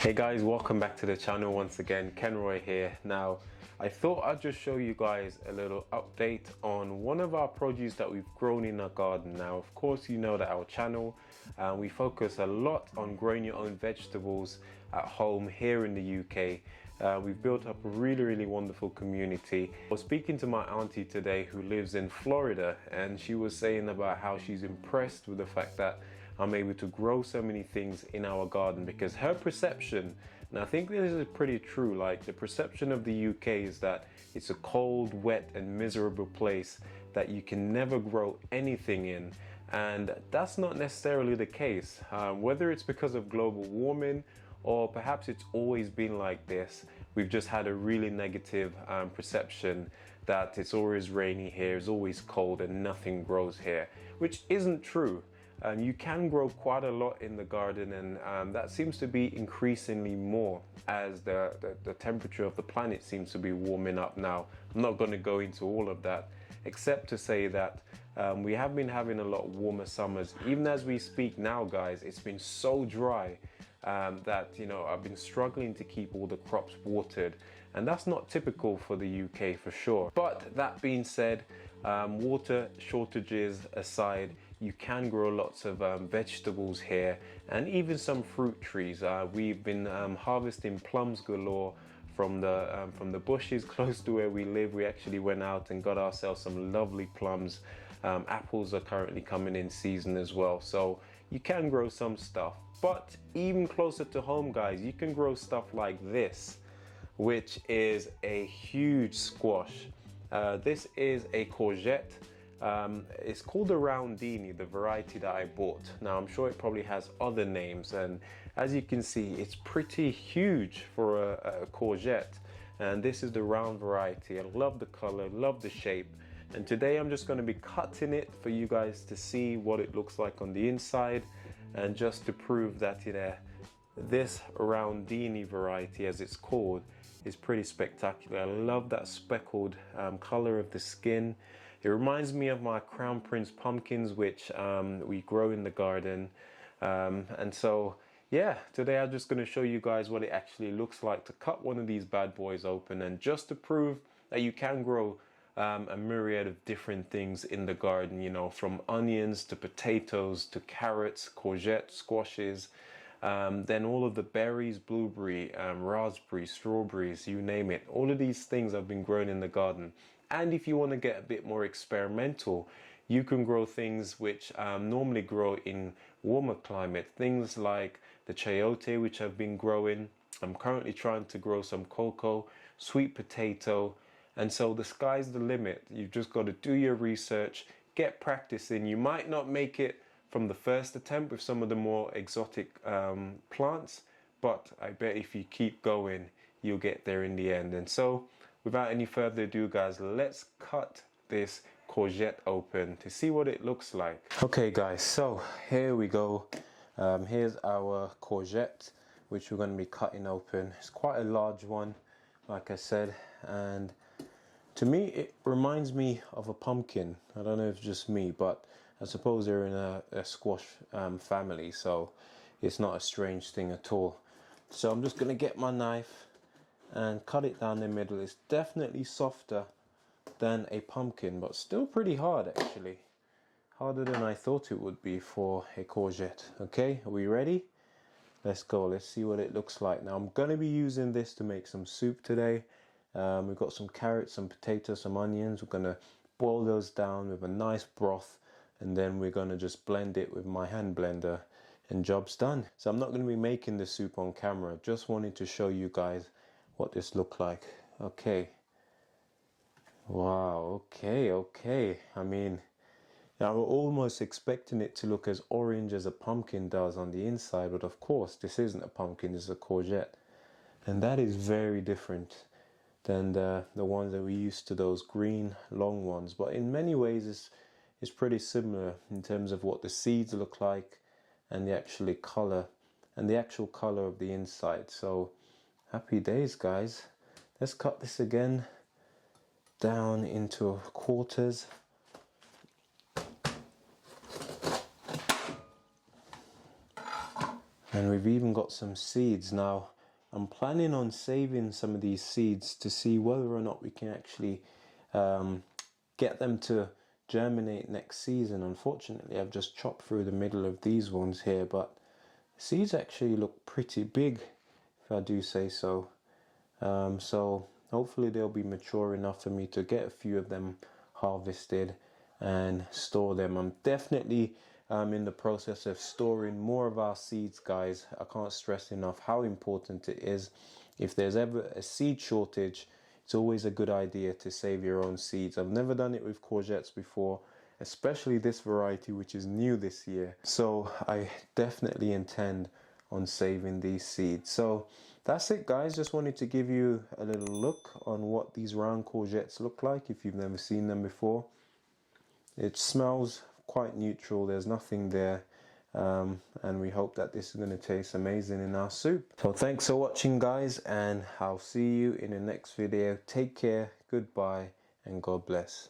Hey guys, welcome back to the channel once again. Kenroy here. Now, I thought I'd just show you guys a little update on one of our produce that we've grown in our garden. Now, of course, you know that our channel, we focus a lot on growing your own vegetables at home here in the UK. We've built up a really wonderful community. I was speaking to my auntie today who lives in Florida, and she was saying about how she's impressed with the fact that I'm able to grow so many things in our garden, because her perception, and I think this is pretty true, like the perception of the UK is that it's a cold, wet and miserable place that you can never grow anything in. And that's not necessarily the case. Whether it's because of global warming or perhaps it's always been like this, we've just had a really negative perception that it's always rainy here, it's always cold and nothing grows here, which isn't true. You can grow quite a lot in the garden, and that seems to be increasingly more as the temperature of the planet seems to be warming up now. I'm not going to go into all of that, except to say that we have been having a lot warmer summers. Even as we speak now, guys, it's been so dry that, you know, I've been struggling to keep all the crops watered, and that's not typical for the UK for sure. But that being said, water shortages aside, you can grow lots of vegetables here and even some fruit trees. We've been harvesting plums galore from the bushes close to where we live. We actually went out and got ourselves some lovely plums. Apples are currently coming in season as well, so you can grow some stuff. But even closer to home, guys, you can grow stuff like this, which is a huge squash. This is a courgette. It's called a roundini, the variety that I bought. Now, I'm sure it probably has other names, and as you can see, it's pretty huge for a courgette. And this is the round variety. I love the color, love the shape. And today I'm just going to be cutting it for you guys to see what it looks like on the inside, and just to prove that, you know, this roundini variety, as it's called, is pretty spectacular. I love that speckled color of the skin. It reminds me of my Crown Prince pumpkins, which we grow in the garden. And so, yeah, today I'm just going to show you guys what it actually looks like to cut one of these bad boys open, and just to prove that you can grow a myriad of different things in the garden, you know, from onions to potatoes to carrots, courgettes, squashes, then all of the berries, blueberry, raspberry, strawberries, you name it. All of these things have been grown in the garden. And if you want to get a bit more experimental, you can grow things which normally grow in warmer climate. Things like the chayote, which I've been growing. I'm currently trying to grow some cocoa, sweet potato. And so the sky's the limit. You've just got to do your research, get practicing. You might not make it from the first attempt with some of the more exotic plants, but I bet if you keep going, you'll get there in the end. And so, without any further ado, guys, let's cut this courgette open to see what it looks like. Okay, guys, so here we go. Here's our courgette, which we're going to be cutting open. It's quite a large one, like I said, and to me it reminds me of a pumpkin. I don't know if it's just me, but I suppose they're in a squash family, so it's not a strange thing at all. So I'm just going to get my knife and cut it down the middle. It's definitely softer than a pumpkin, but still pretty hard actually. Harder than I thought it would be for a courgette. Okay, are we ready? Let's go. Let's see what it looks like. Now, I'm going to be using this to make some soup today. We've got some carrots, some potatoes, some onions. We're going to boil those down with a nice broth, and then we're going to just blend it with my hand blender, and job's done. So I'm not going to be making the soup on camera. Just wanted to show you guys what this looked like. Okay. Wow. Okay. I mean, I was almost expecting it to look as orange as a pumpkin does on the inside, but of course this isn't a pumpkin, it's a courgette. And that is very different than the ones that we used to, those green long ones. But in many ways it's pretty similar in terms of what the seeds look like and the actual color of the inside. So happy days, guys. Let's cut this again down into quarters. And we've even got some seeds now. I'm planning on saving some of these seeds to see whether or not we can actually get them to germinate next season. Unfortunately, I've just chopped through the middle of these ones here, but the seeds actually look pretty big, if I do say so. So hopefully they'll be mature enough for me to get a few of them harvested and store them. I'm definitely in the process of storing more of our seeds, guys. I can't stress enough how important it is. If there's ever a seed shortage, it's always a good idea to save your own seeds. I've never done it with courgettes before, especially this variety, which is new this year. So I definitely intend on saving these seeds. So that's it, guys. Just wanted to give you a little look on what these round courgettes look like if you've never seen them before. It smells quite neutral, there's nothing there, and we hope that this is going to taste amazing in our soup. So thanks for watching, guys, and I'll see you in the next video. Take care, goodbye, and God bless.